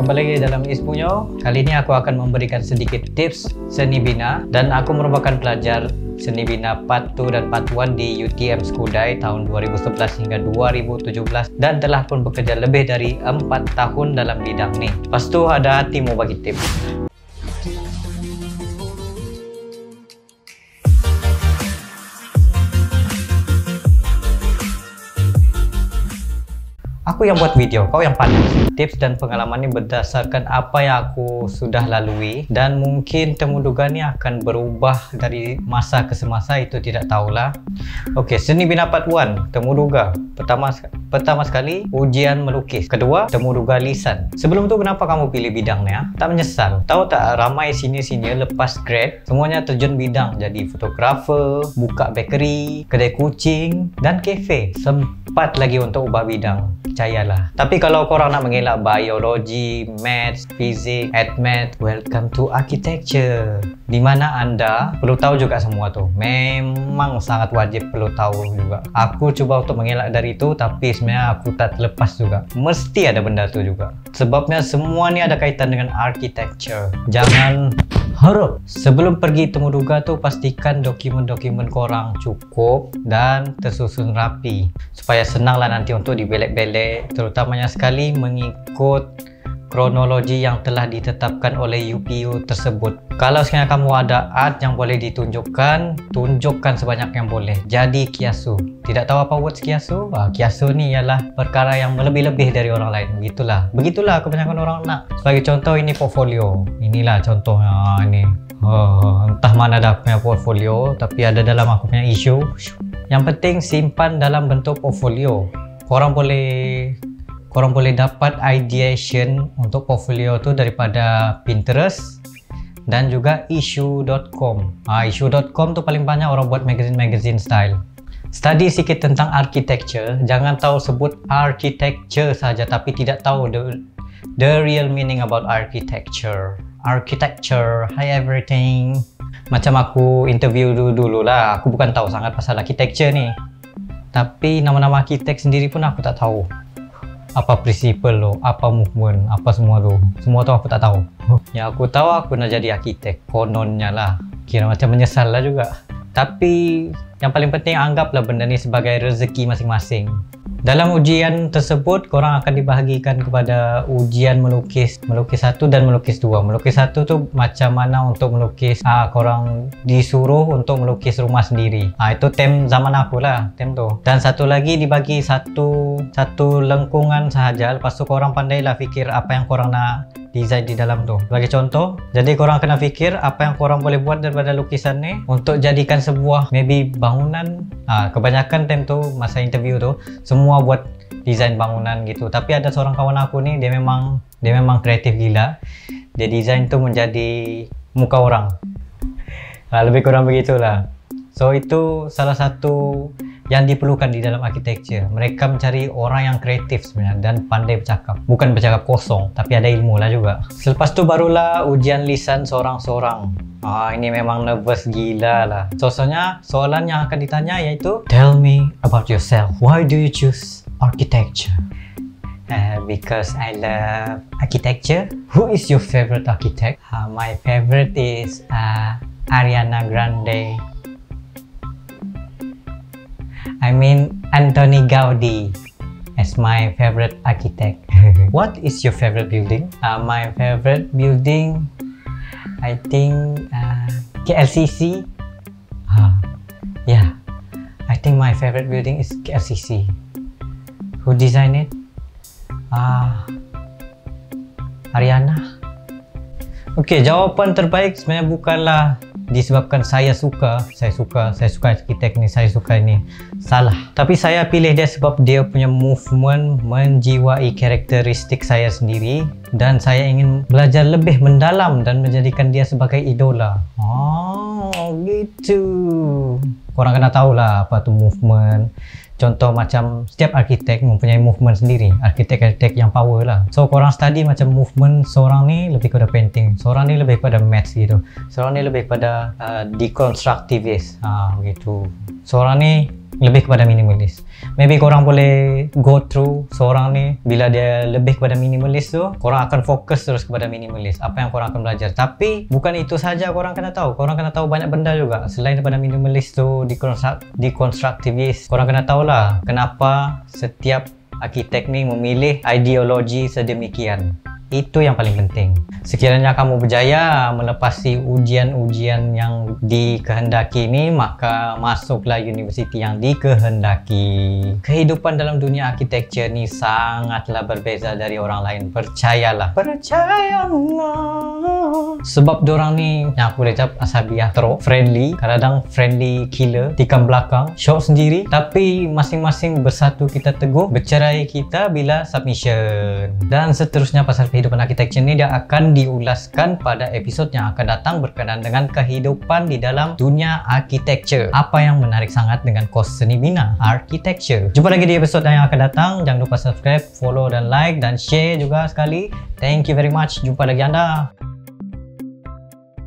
kembali lagi dalam Ismunyo. Kali ini aku akan memberikan sedikit tips seni bina, dan aku merupakan pelajar seni bina Part 2 dan Part 1 di UTM Skudai tahun 2011 hingga 2017, dan telah pun bekerja lebih dari 4 tahun dalam bidang ni. Lepas tu ada hati mau bagi tips. Aku yang buat video, kau yang panas. Tips dan pengalaman ini berdasarkan apa yang aku sudah lalui, dan mungkin temu duga ni akan berubah dari masa ke semasa, itu tidak tahulah. Okey, seni bina Part 1, temu duga. Pertama sekali ujian melukis. Kedua, temu duga lisan. Sebelum tu kenapa kamu pilih bidang ni? Tak menyesal. Tahu tak, ramai senior-senior lepas grad semuanya terjun bidang, jadi fotografer, buka bakery, kedai kucing dan kafe. Sempat lagi untuk ubah bidang. Percayalah. Tapi kalau korang nak mengelak biologi, maths, fizik, admat, welcome to architecture, di mana anda perlu tahu juga semua tu. Memang sangat wajib perlu tahu juga. Aku cuba untuk mengelak dari itu, tapi sebenarnya aku tak terlepas juga. Mesti ada benda tu juga. Sebabnya semua ni ada kaitan dengan architecture. Jangan harap sebelum pergi temu duga tu, pastikan dokumen-dokumen korang cukup dan tersusun rapi, supaya senanglah nanti untuk dibelek-belek, terutamanya sekali mengikut kronologi yang telah ditetapkan oleh UPU tersebut. Kalau sekiranya kamu ada art yang boleh ditunjukkan, tunjukkan sebanyak yang boleh. Jadi kiasu. Tidak tahu apa buat kiasu? Kiasu ni ialah perkara yang lebih-lebih dari orang lain. Begitulah kebanyakan orang nak. Sebagai contoh, ini portfolio. Inilah contohnya ini. Entah mana dah aku punya portfolio, tapi ada dalam aku punya isu. Yang penting simpan dalam bentuk portfolio. Korang boleh dapat ideation untuk portfolio tu daripada Pinterest dan juga issue.com. Issue.com tu paling banyak orang buat magazine style. Study sikit tentang architecture. Jangan tahu sebut architecture saja tapi tidak tahu the real meaning about architecture. Hi everything. Macam aku interview dulu lah. Aku bukan tahu sangat pasal architecture ni. Tapi nama-nama arkitek sendiri pun aku tak tahu. Apa prinsipal lo, apa movement, apa semua tu. Semua tu aku tak tahu. Yang aku tahu, aku nak jadi arkitek. Kononnya lah. Kira macam menyesal lah juga. Tapi yang paling penting, anggaplah benda ni sebagai rezeki masing-masing. Dalam ujian tersebut, korang akan dibahagikan kepada ujian melukis 1 dan melukis 2. Melukis 1 tu macam mana untuk melukis, korang disuruh untuk melukis rumah sendiri. Itu tem zaman aku lah, tem tu. Dan satu lagi dibagi satu lengkungan sahaja. Lepas tu korang pandailah fikir apa yang korang nak design di dalam tu. Sebagai contoh, jadi korang kena fikir apa yang korang boleh buat daripada lukisan ni untuk jadikan sebuah maybe bangunan. Kebanyakan time tu masa interview tu semua buat desain bangunan gitu. Tapi ada seorang kawan aku ni, dia memang kreatif gila. Dia desain tu menjadi muka orang. Lebih kurang begitulah. So itu salah satu yang diperlukan di dalam architecture. Mereka mencari orang yang kreatif sebenarnya dan pandai bercakap. Bukan bercakap kosong, tapi ada ilmu lah juga. Selepas tu barulah ujian lisan seorang-seorang. Ini memang nervous gila lah. Soalnya soalan yang akan ditanya iaitu, tell me about yourself. Why do you choose architecture? Because I love architecture. Who is your favorite architect? My favorite is Ariana Grande. I mean Antoni Gaudi as my favorite architect. What is your favorite building? My favorite building, I think KLCC. Yeah, I think my favorite building is KLCC. Who designed it? Ariana. Okay, jawapan terbaik sebenarnya bukanlah disebabkan saya suka arkitek ni, saya suka ini. Salah. Tapi saya pilih dia sebab dia punya movement menjiwai karakteristik saya sendiri, dan saya ingin belajar lebih mendalam dan menjadikan dia sebagai idola. Gitu. Korang kena tahulah apa tu movement. Contoh macam setiap arkitek mempunyai movement sendiri. Arkitek-arkitek yang power lah. So korang study macam movement seorang ni lebih kepada painting, seorang ni lebih kepada maths gitu, seorang ni lebih kepada deconstructivist, begitu. Seorang ni lebih kepada minimalis. maybe korang boleh go through seorang ni. Bila dia lebih kepada minimalis tu, korang akan fokus terus kepada minimalis. Apa yang korang akan belajar. Tapi bukan itu saja korang kena tahu. Korang kena tahu banyak benda juga. Selain daripada minimalis tu, dekonstruktivis, korang kena tahulah kenapa setiap arkitek ni memilih ideologi sedemikian. Itu yang paling penting. Sekiranya kamu berjaya melepasi ujian-ujian yang dikehendaki ini, maka masuklah universiti yang dikehendaki. Kehidupan dalam dunia arsitektur ni sangatlah berbeza dari orang lain. Percayalah. Percayalah. Sebab dorang ni, yang aku boleh cakap, asabiah teruk, friendly, kadang-kadang friendly killer, tikam belakang, shock sendiri. Tapi masing-masing bersatu kita teguh, bercerai kita bila submission. Dan seterusnya pasal kehidupan arsitektur ni dia akan diulaskan pada episod yang akan datang berkenaan dengan kehidupan di dalam dunia arsitektur. Apa yang menarik sangat dengan kos seni bina arsitektur. Jumpa lagi di episod yang akan datang. Jangan lupa subscribe, follow dan like dan share juga sekali. Thank you very much. Jumpa lagi anda.